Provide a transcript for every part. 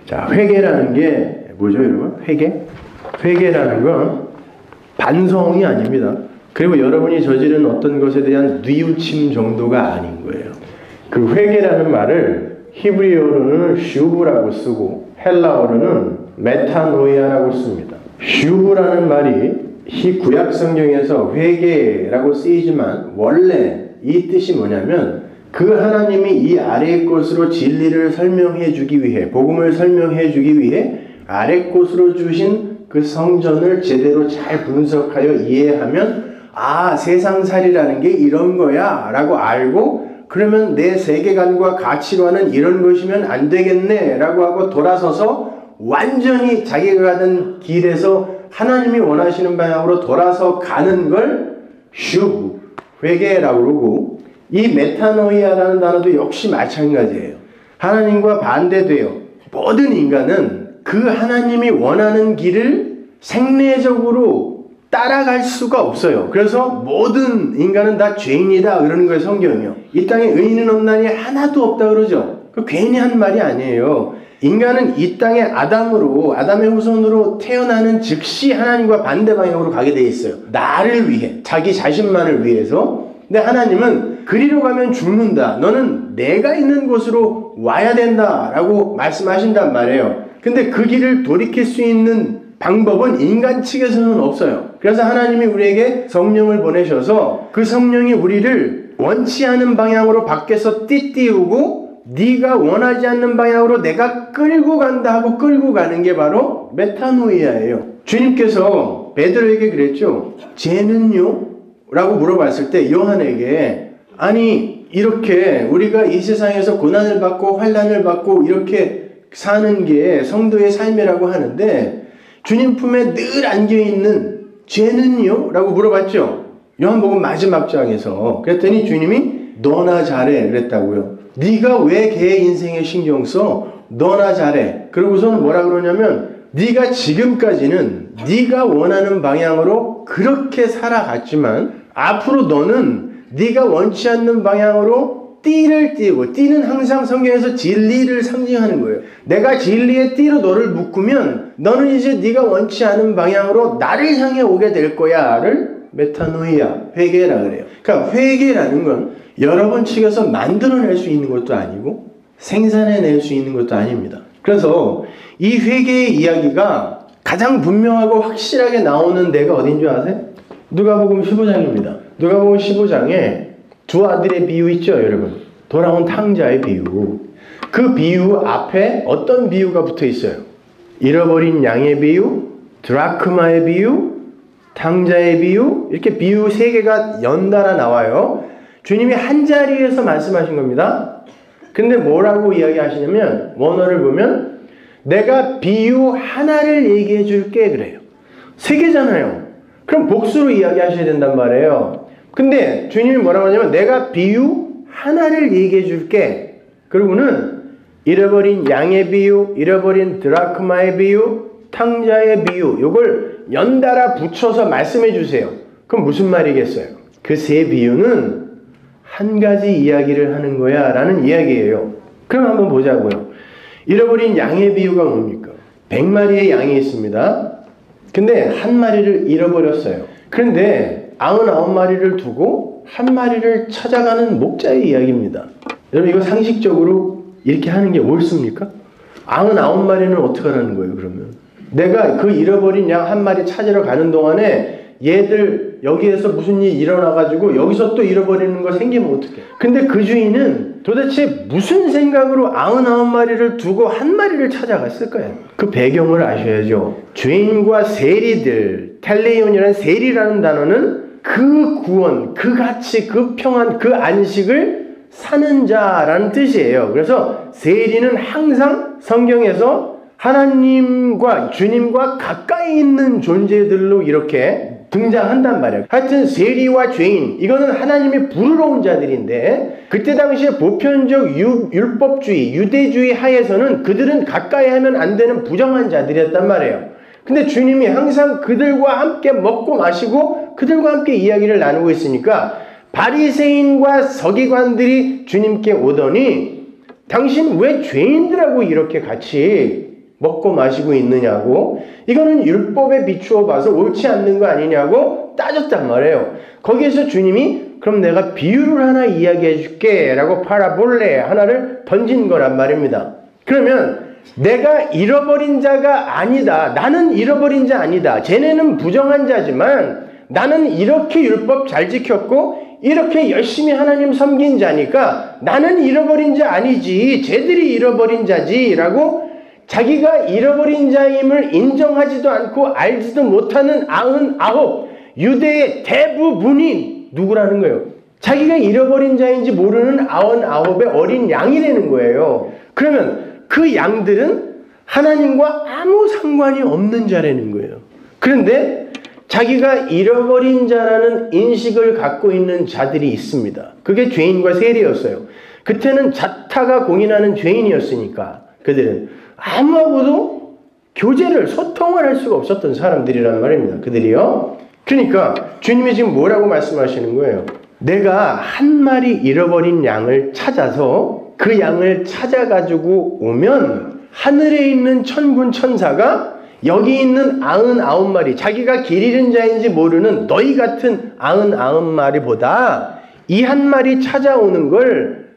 자, 회개라는 게 뭐죠, 여러분? 회개라는 건 반성이 아닙니다. 그리고 여러분이 저지른 어떤 것에 대한 뉘우침 정도가 아닌 거예요. 그 회개라는 말을 히브리어로는 슈브라고 쓰고 헬라어로는 메타노이아라고 씁니다. 슈브라는 말이 이 구약 성경에서 회개라고 쓰이지만 원래 이 뜻이 뭐냐면 그 하나님이 이 아래의 것으로 진리를 설명해 주기 위해, 복음을 설명해 주기 위해 아래 것으로 주신 그 성전을 제대로 잘 분석하여 이해하면 아, 세상살이라는 게 이런 거야 라고 알고 그러면 내 세계관과 가치관은 이런 것이면 안 되겠네 라고 하고 돌아서서 완전히 자기가 가는 길에서 하나님이 원하시는 방향으로 돌아서 가는 걸 슈브, 회개라고 그러고 이 메타노이아라는 단어도 역시 마찬가지예요. 하나님과 반대돼요. 모든 인간은 그 하나님이 원하는 길을 생리적으로 따라갈 수가 없어요. 그래서 모든 인간은 다 죄인이다 그러는 거예요, 성경이요. 이 땅에 의인은 없나니 하나도 없다 그러죠. 그 괜히 한 말이 아니에요. 인간은 이 땅에 아담의 후손으로 태어나는 즉시 하나님과 반대 방향으로 가게 돼 있어요. 나를 위해, 자기 자신만을 위해서. 근데 하나님은 그리로 가면 죽는다. 너는 내가 있는 곳으로 와야 된다 라고 말씀하신단 말이에요. 근데 그 길을 돌이킬 수 있는 방법은 인간 측에서는 없어요. 그래서 하나님이 우리에게 성령을 보내셔서 그 성령이 우리를 원치 않은 방향으로 밖에서 띠띠우고 네가 원하지 않는 방향으로 내가 끌고 간다 하고 끌고 가는 게 바로 메타노이아예요. 주님께서 베드로에게 그랬죠. 죄는요? 라고 물어봤을 때 요한에게 아니 이렇게 우리가 이 세상에서 고난을 받고 환난을 받고 이렇게 사는 게 성도의 삶이라고 하는데 주님 품에 늘 안겨있는 죄는요? 라고 물어봤죠. 요한복음 마지막 장에서. 그랬더니 주님이 너나 잘해 그랬다고요. 네가 왜 걔의 인생에 신경 써? 너나 잘해. 그러고서는 뭐라 그러냐면 네가 지금까지는 네가 원하는 방향으로 그렇게 살아갔지만 앞으로 너는 네가 원치 않는 방향으로 띠를 띠고, 띠는 항상 성경에서 진리를 상징하는 거예요. 내가 진리의 띠로 너를 묶으면 너는 이제 네가 원치 않은 방향으로 나를 향해 오게 될 거야를 메타노이아, 회개라 그래요. 그러니까 회개라는 건 여러분 측에서 만들어낼 수 있는 것도 아니고 생산해낼 수 있는 것도 아닙니다. 그래서 이 회개의 이야기가 가장 분명하고 확실하게 나오는 데가 어딘 줄 아세요? 누가복음 15장입니다. 누가복음 15장에 두 아들의 비유 있죠, 여러분? 돌아온 탕자의 비유. 그 비유 앞에 어떤 비유가 붙어 있어요? 잃어버린 양의 비유, 드라크마의 비유, 탕자의 비유, 이렇게 비유 세 개가 연달아 나와요. 주님이 한 자리에서 말씀하신 겁니다. 근데 뭐라고 이야기하시냐면 원어를 보면 내가 비유 하나를 얘기해 줄게 그래요. 세 개잖아요. 그럼 복수로 이야기하셔야 된단 말이에요. 근데 주님이 뭐라고 하냐면 내가 비유 하나를 얘기해 줄게. 그리고는 잃어버린 양의 비유, 잃어버린 드라크마의 비유, 탕자의 비유, 이걸 연달아 붙여서 말씀해 주세요. 그럼 무슨 말이겠어요? 그 세 비유는 한 가지 이야기를 하는 거야 라는 이야기예요. 그럼 한번 보자고요. 잃어버린 양의 비유가 뭡니까? 100마리의 양이 있습니다. 근데 한 마리를 잃어버렸어요. 그런데 99마리를 두고 한 마리를 찾아가는 목자의 이야기입니다. 여러분 이거 상식적으로 이렇게 하는 게 옳습니까? 99마리는 어떻게 하라는 거예요 그러면? 내가 그 잃어버린 양 한 마리 찾으러 가는 동안에 얘들 여기에서 무슨 일이 일어나가지고 여기서 또 잃어버리는 거 생기면 어떡해? 근데 그 주인은 도대체 무슨 생각으로 99마리를 두고 한 마리를 찾아갔을까요? 그 배경을 아셔야죠. 죄인과 세리들, 텔레온이라는 세리라는 단어는 그 구원, 그 가치, 그 평안, 그 안식을 사는 자라는 뜻이에요. 그래서 세리는 항상 성경에서 하나님과 주님과 가까이 있는 존재들로 이렇게 등장한단 말이에요. 하여튼 세리와 죄인, 이거는 하나님이 부르러 온 자들인데 그때 당시에 보편적 율법주의, 유대주의 하에서는 그들은 가까이 하면 안 되는 부정한 자들이었단 말이에요. 근데 주님이 항상 그들과 함께 먹고 마시고 그들과 함께 이야기를 나누고 있으니까 바리새인과 서기관들이 주님께 오더니 당신 왜 죄인들하고 이렇게 같이 먹고 마시고 있느냐고, 이거는 율법에 비추어 봐서 옳지 않는 거 아니냐고 따졌단 말이에요. 거기에서 주님이 그럼 내가 비유를 하나 이야기해 줄게 라고 파라볼레 하나를 던진 거란 말입니다. 그러면 내가 잃어버린 자가 아니다. 나는 잃어버린 자 아니다. 쟤네는 부정한 자지만 나는 이렇게 율법 잘 지켰고 이렇게 열심히 하나님 섬긴 자니까 나는 잃어버린 자 아니지. 쟤들이 잃어버린 자지 라고 자기가 잃어버린 자임을 인정하지도 않고 알지도 못하는 99 유대의 대부분이 누구라는 거예요? 자기가 잃어버린 자인지 모르는 99의 어린 양이라는 거예요. 그러면 그 양들은 하나님과 아무 상관이 없는 자라는 거예요. 그런데 자기가 잃어버린 자라는 인식을 갖고 있는 자들이 있습니다. 그게 죄인과 세리였어요. 그때는 자타가 공인하는 죄인이었으니까 그들은 아무하고도 교제를, 소통을 할 수가 없었던 사람들이란 말입니다. 그들이요. 그러니까 주님이 지금 뭐라고 말씀하시는 거예요? 내가 한 마리 잃어버린 양을 찾아서 그 양을 찾아가지고 오면 하늘에 있는 천군 천사가 여기 있는 99마리, 자기가 길 잃은 자인지 모르는 너희 같은 99마리보다 이 한 마리 찾아오는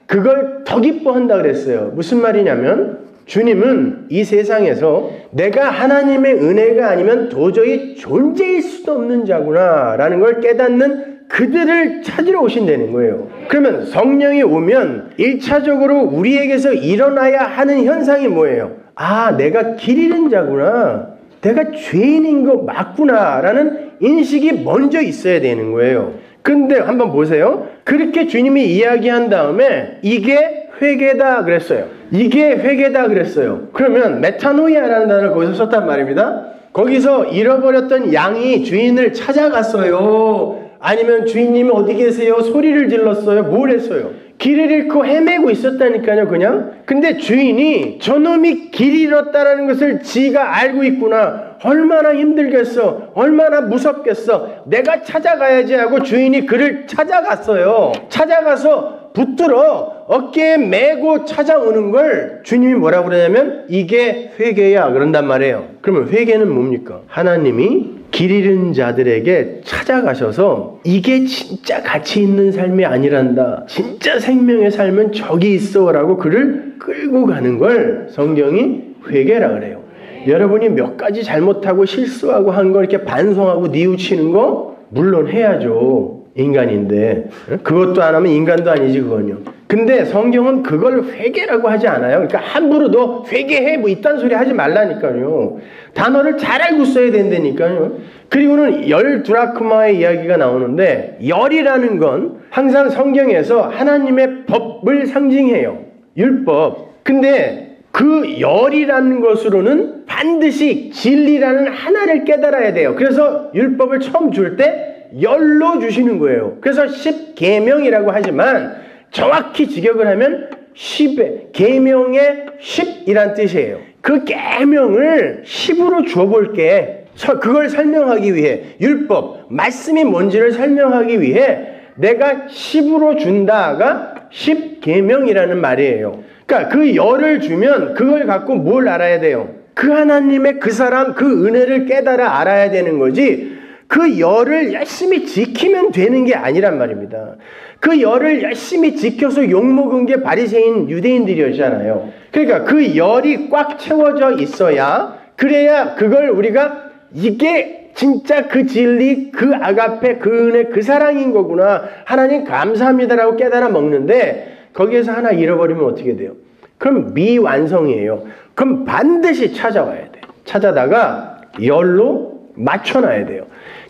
그걸 더 기뻐한다 그랬어요. 무슨 말이냐면 주님은 이 세상에서 내가 하나님의 은혜가 아니면 도저히 존재일 수도 없는 자구나 라는 걸 깨닫는 그들을 찾으러 오신다는 거예요. 그러면 성령이 오면 1차적으로 우리에게서 일어나야 하는 현상이 뭐예요? 아, 내가 길 잃은 자구나. 내가 죄인인 거 맞구나 라는 인식이 먼저 있어야 되는 거예요. 근데 한번 보세요. 그렇게 주님이 이야기한 다음에 이게 회개다 그랬어요. 이게 회개다 그랬어요. 그러면 메타노이아라는 단어를 거기서 썼단 말입니다. 거기서 잃어버렸던 양이 주인을 찾아갔어요. 아니면 주인님이 어디 계세요? 소리를 질렀어요. 뭘 했어요? 길을 잃고 헤매고 있었다니까요, 그냥. 근데 주인이 저놈이 길 잃었다라는 것을 지가 알고 있구나. 얼마나 힘들겠어. 얼마나 무섭겠어. 내가 찾아가야지 하고 주인이 그를 찾아갔어요. 찾아가서 붙들어 어깨에 메고 찾아오는 걸 주님이 뭐라고 그러냐면 이게 회개야 그런단 말이에요. 그러면 회개는 뭡니까? 하나님이 길 잃은 자들에게 찾아가셔서 이게 진짜 가치 있는 삶이 아니란다. 진짜 생명의 삶은 저기 있어 라고 그를 끌고 가는 걸 성경이 회개라 그래요. 여러분이 몇 가지 잘못하고 실수하고 한 걸 이렇게 반성하고 뉘우치는 거 물론 해야죠. 인간인데 그것도 안 하면 인간도 아니지 그건요. 근데 성경은 그걸 회개라고 하지 않아요. 그러니까 함부로 너 회개해 뭐 이딴 소리 하지 말라니까요. 단어를 잘 알고 써야 된다니까요. 그리고는 열 드라크마의 이야기가 나오는데 열이라는 건 항상 성경에서 하나님의 법을 상징해요. 율법. 근데 그 열이라는 것으로는 반드시 진리라는 하나를 깨달아야 돼요. 그래서 율법을 처음 줄 때 열로 주시는 거예요. 그래서 10계명이라고 하지만 정확히 직역을 하면 10의 계명의 10이란 뜻이에요. 그 계명을 10으로 주어볼게. 그걸 설명하기 위해 율법, 말씀이 뭔지를 설명하기 위해 내가 10으로 준다가 10계명이라는 말이에요. 그러니까 그 열을 주면 그걸 갖고 뭘 알아야 돼요? 그 하나님의 그 사람 그 은혜를 깨달아 알아야 되는 거지 그 열을 열심히 지키면 되는 게 아니란 말입니다. 그 열을 열심히 지켜서 욕먹은 게 바리새인 유대인들이었잖아요. 그러니까 그 열이 꽉 채워져 있어야 그래야 그걸 우리가 이게 진짜 그 진리, 그 아가페, 그 은혜, 그 사랑인 거구나. 하나님 감사합니다라고 깨달아 먹는데 거기에서 하나 잃어버리면 어떻게 돼요? 그럼 미완성이에요. 그럼 반드시 찾아와야 돼. 찾아다가 열로 맞춰놔야 돼요.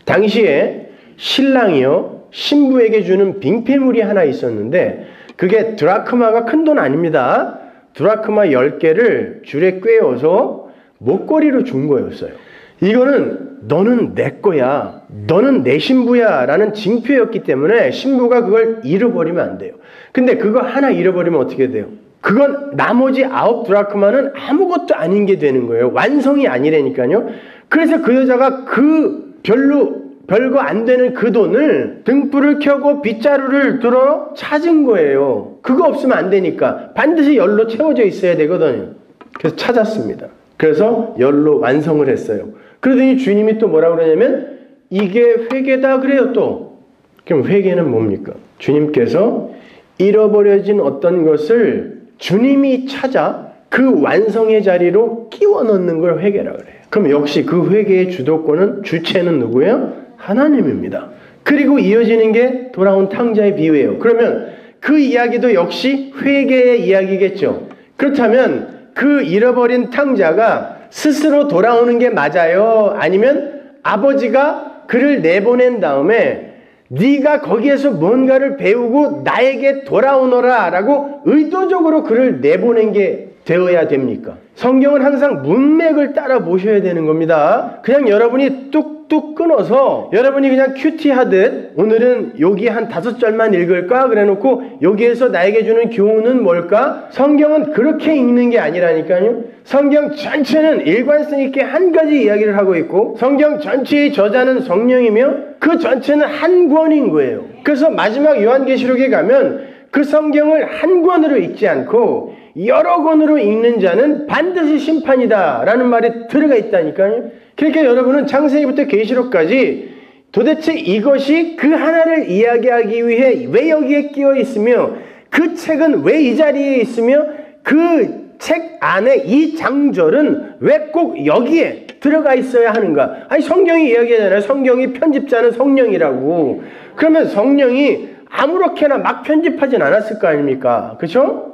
당시에 신랑이요 신부에게 주는 빙패물이 하나 있었는데 그게 드라크마가 큰 돈 아닙니다. 드라크마 10개를 줄에 꿰어서 목걸이로 준 거였어요. 이거는 너는 내 거야. 너는 내 신부야 라는 징표였기 때문에 신부가 그걸 잃어버리면 안 돼요. 근데 그거 하나 잃어버리면 어떻게 돼요? 그건 나머지 9 드라크마는 아무것도 아닌 게 되는 거예요. 완성이 아니라니까요. 그래서 그 여자가 그 별거 안 되는 그 돈을 등불을 켜고 빗자루를 들어 찾은 거예요. 그거 없으면 안 되니까 반드시 열로 채워져 있어야 되거든요. 그래서 찾았습니다. 그래서 열로 완성을 했어요. 그러더니 주님이 또 뭐라고 그러냐면 이게 회개다 그래요 또. 그럼 회개는 뭡니까? 주님께서 잃어버려진 어떤 것을 주님이 찾아 그 완성의 자리로 끼워 넣는 걸 회개라고 그래요. 그럼 역시 그 회개의 주도권은 주체는 누구예요? 하나님입니다. 그리고 이어지는 게 돌아온 탕자의 비유예요. 그러면 그 이야기도 역시 회개의 이야기겠죠. 그렇다면 그 잃어버린 탕자가 스스로 돌아오는 게 맞아요? 아니면 아버지가 그를 내보낸 다음에 네가 거기에서 뭔가를 배우고 나에게 돌아오너라 라고 의도적으로 그를 내보낸 게 되어야 됩니까? 성경은 항상 문맥을 따라 보셔야 되는 겁니다. 그냥 여러분이 뚝뚝 끊어서 여러분이 그냥 큐티하듯 오늘은 여기 한 5절만 읽을까? 그래 놓고 여기에서 나에게 주는 교훈은 뭘까? 성경은 그렇게 읽는 게 아니라니까요. 성경 전체는 일관성 있게 한 가지 이야기를 하고 있고 성경 전체의 저자는 성령이며 그 전체는 한 권인 거예요. 그래서 마지막 요한계시록에 가면 그 성경을 한 권으로 읽지 않고 여러 권으로 읽는 자는 반드시 심판이다 라는 말이 들어가 있다니까요. 그러니까 여러분은 창세기부터 계시록까지 도대체 이것이 그 하나를 이야기하기 위해 왜 여기에 끼어 있으며 그 책은 왜 이 자리에 있으며 그 책 안에 이 장절은 왜 꼭 여기에 들어가 있어야 하는가? 아니 성경이 이야기하잖아요. 성경이 편집자는 성령이라고. 그러면 성령이 아무렇게나 막 편집하진 않았을 거 아닙니까? 그렇죠?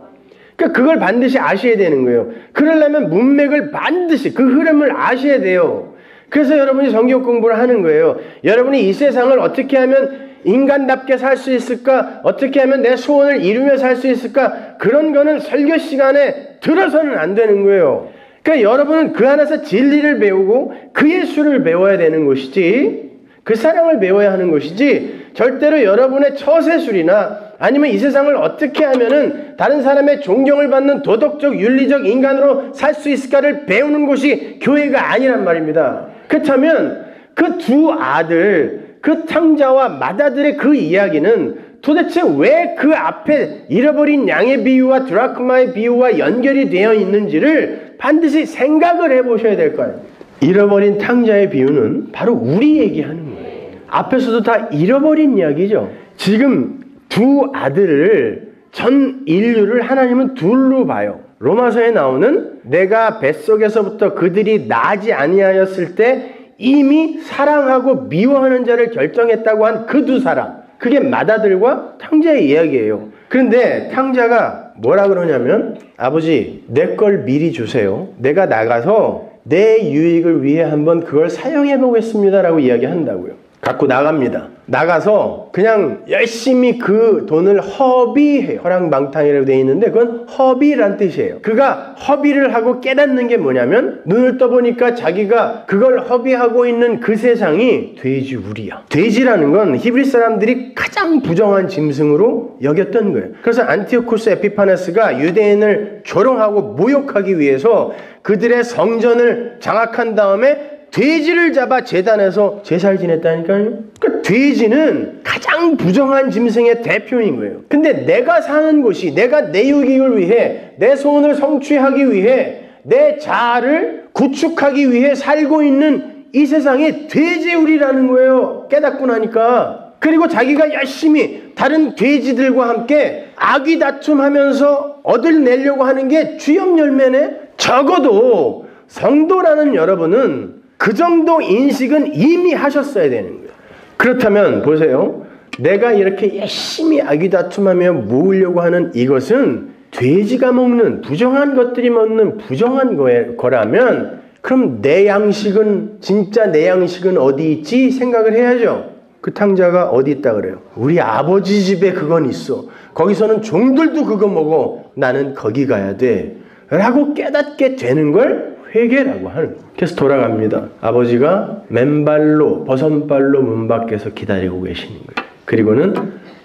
그러니까 그걸 반드시 아셔야 되는 거예요. 그러려면 문맥을 반드시 그 흐름을 아셔야 돼요. 그래서 여러분이 성경 공부를 하는 거예요. 여러분이 이 세상을 어떻게 하면 인간답게 살 수 있을까? 어떻게 하면 내 소원을 이루며 살 수 있을까? 그런 거는 설교 시간에 들어서는 안 되는 거예요. 그러니까 여러분은 그 안에서 진리를 배우고 그 예수를 배워야 되는 것이지 그 사랑을 배워야 하는 것이지 절대로 여러분의 처세술이나 아니면 이 세상을 어떻게 하면은 다른 사람의 존경을 받는 도덕적 윤리적 인간으로 살 수 있을까를 배우는 곳이 교회가 아니란 말입니다. 그렇다면 그 두 아들 그 탕자와 마다들의 그 이야기는 도대체 왜 그 앞에 잃어버린 양의 비유와 드라크마의 비유와 연결이 되어 있는지를 반드시 생각을 해보셔야 될 거예요. 잃어버린 탕자의 비유는 바로 우리 얘기하는 거예요. 앞에서도 다 잃어버린 이야기죠. 지금 두 아들을 전 인류를 하나님은 둘로 봐요. 로마서에 나오는 내가 뱃속에서부터 그들이 나지 아니하였을 때 이미 사랑하고 미워하는 자를 결정했다고 한 그 두 사람. 그게 맏아들과 탕자의 이야기예요. 그런데 탕자가 뭐라 그러냐면 아버지 내 걸 미리 주세요. 내가 나가서 내 유익을 위해 한번 그걸 사용해 보겠습니다 라고 이야기한다고요. 갖고 나갑니다. 나가서 그냥 열심히 그 돈을 허비해요. 허랑방탕이라고 되어 있는데 그건 허비란 뜻이에요. 그가 허비를 하고 깨닫는 게 뭐냐면 눈을 떠보니까 자기가 그걸 허비하고 있는 그 세상이 돼지우리야. 돼지라는 건 히브리 사람들이 가장 부정한 짐승으로 여겼던 거예요. 그래서 안티오쿠스 에피파네스가 유대인을 조롱하고 모욕하기 위해서 그들의 성전을 장악한 다음에 돼지를 잡아 제단에서 제사를 지냈다니까요. 그러니까 돼지는 가장 부정한 짐승의 대표인 거예요. 근데 내가 사는 곳이 내가 내 유익을 위해 내 소원을 성취하기 위해 내 자아를 구축하기 위해 살고 있는 이 세상이 돼지우리라는 거예요. 깨닫고 나니까. 그리고 자기가 열심히 다른 돼지들과 함께 아귀다툼하면서 얻어내려고 하는 게 주역 열매네. 적어도 성도라는 여러분은 그 정도 인식은 이미 하셨어야 되는 거예요. 그렇다면 보세요. 내가 이렇게 열심히 아귀다툼하며 모으려고 하는 이것은 돼지가 먹는 부정한 것들이 먹는 부정한 거라면 그럼 내 양식은 진짜 내 양식은 어디 있지 생각을 해야죠. 그 탕자가 어디 있다 그래요? 우리 아버지 집에 그건 있어. 거기서는 종들도 그거 먹어. 나는 거기 가야 돼. 라고 깨닫게 되는 걸 회개라고 하는 거예요. 그래서 돌아갑니다. 아버지가 맨발로 버선발로 문 밖에서 기다리고 계시는 거예요. 그리고는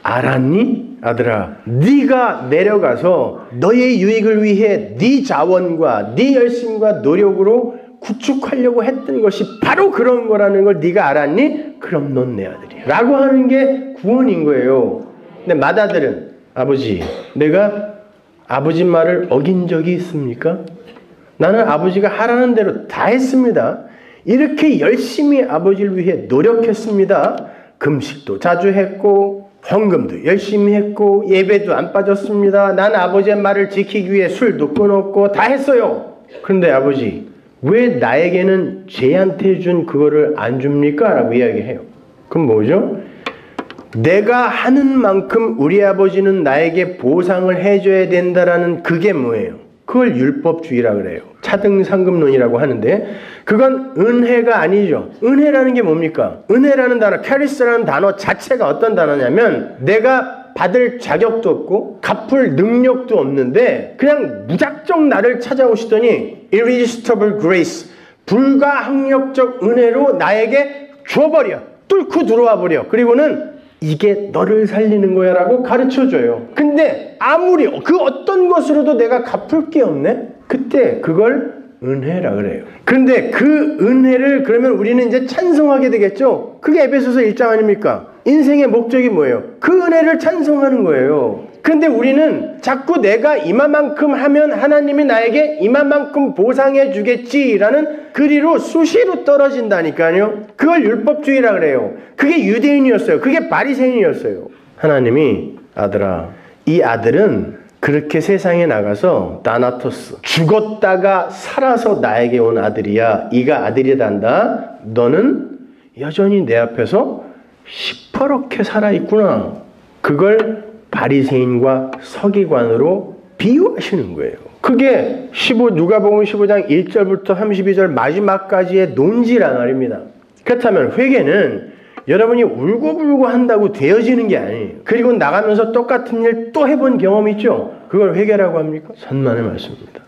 알았니? 아들아 네가 내려가서 너의 유익을 위해 네 자원과 네 열심과 노력으로 구축하려고 했던 것이 바로 그런 거라는 걸 네가 알았니? 그럼 넌 내 아들이야 라고 하는 게 구원인 거예요. 근데 맏아들은 아버지 내가 아버지 말을 어긴 적이 있습니까? 나는 아버지가 하라는 대로 다 했습니다. 이렇게 열심히 아버지를 위해 노력했습니다. 금식도 자주 했고 헌금도 열심히 했고 예배도 안 빠졌습니다. 나는 아버지의 말을 지키기 위해 술도 끊었고 다 했어요. 그런데 아버지 왜 나에게는 쟤한테 준 그거를 안 줍니까? 라고 이야기해요. 그럼 뭐죠? 내가 하는 만큼 우리 아버지는 나에게 보상을 해줘야 된다라는 그게 뭐예요? 그걸 율법주의라 그래요. 차등상급론이라고 하는데 그건 은혜가 아니죠. 은혜라는 게 뭡니까? 은혜라는 단어, 캐리스라는 단어 자체가 어떤 단어냐면 내가 받을 자격도 없고 갚을 능력도 없는데 그냥 무작정 나를 찾아오시더니 irresistible grace, 불가항력적 은혜로 나에게 줘버려. 뚫고 들어와 버려. 그리고는 이게 너를 살리는 거야 라고 가르쳐줘요. 근데 아무리 그 어떤 것으로도 내가 갚을 게 없네? 그때 그걸 은혜라 그래요. 그런데 그 은혜를 그러면 우리는 이제 찬송하게 되겠죠? 그게 에베소서 1장 아닙니까? 인생의 목적이 뭐예요? 그 은혜를 찬송하는 거예요. 근데 우리는 자꾸 내가 이만큼 하면 하나님이 나에게 이만큼 보상해 주겠지라는 그리로 수시로 떨어진다니까요. 그걸 율법주의라 그래요. 그게 유대인이었어요. 그게 바리새인이었어요. 하나님이 아들아, 이 아들은 그렇게 세상에 나가서 다나토스, 죽었다가 살아서 나에게 온 아들이야. 이가 아들이란다. 너는 여전히 내 앞에서 시퍼렇게 살아있구나. 그걸 바리새인과 서기관으로 비유하시는 거예요. 그게 누가복음 15장 1절부터 32절 마지막까지의 논지란 말입니다. 그렇다면 회개는 여러분이 울고불고 한다고 되어지는 게 아니에요. 그리고 나가면서 똑같은 일 또 해본 경험 있죠? 그걸 회개라고 합니까? 천만의 말씀입니다.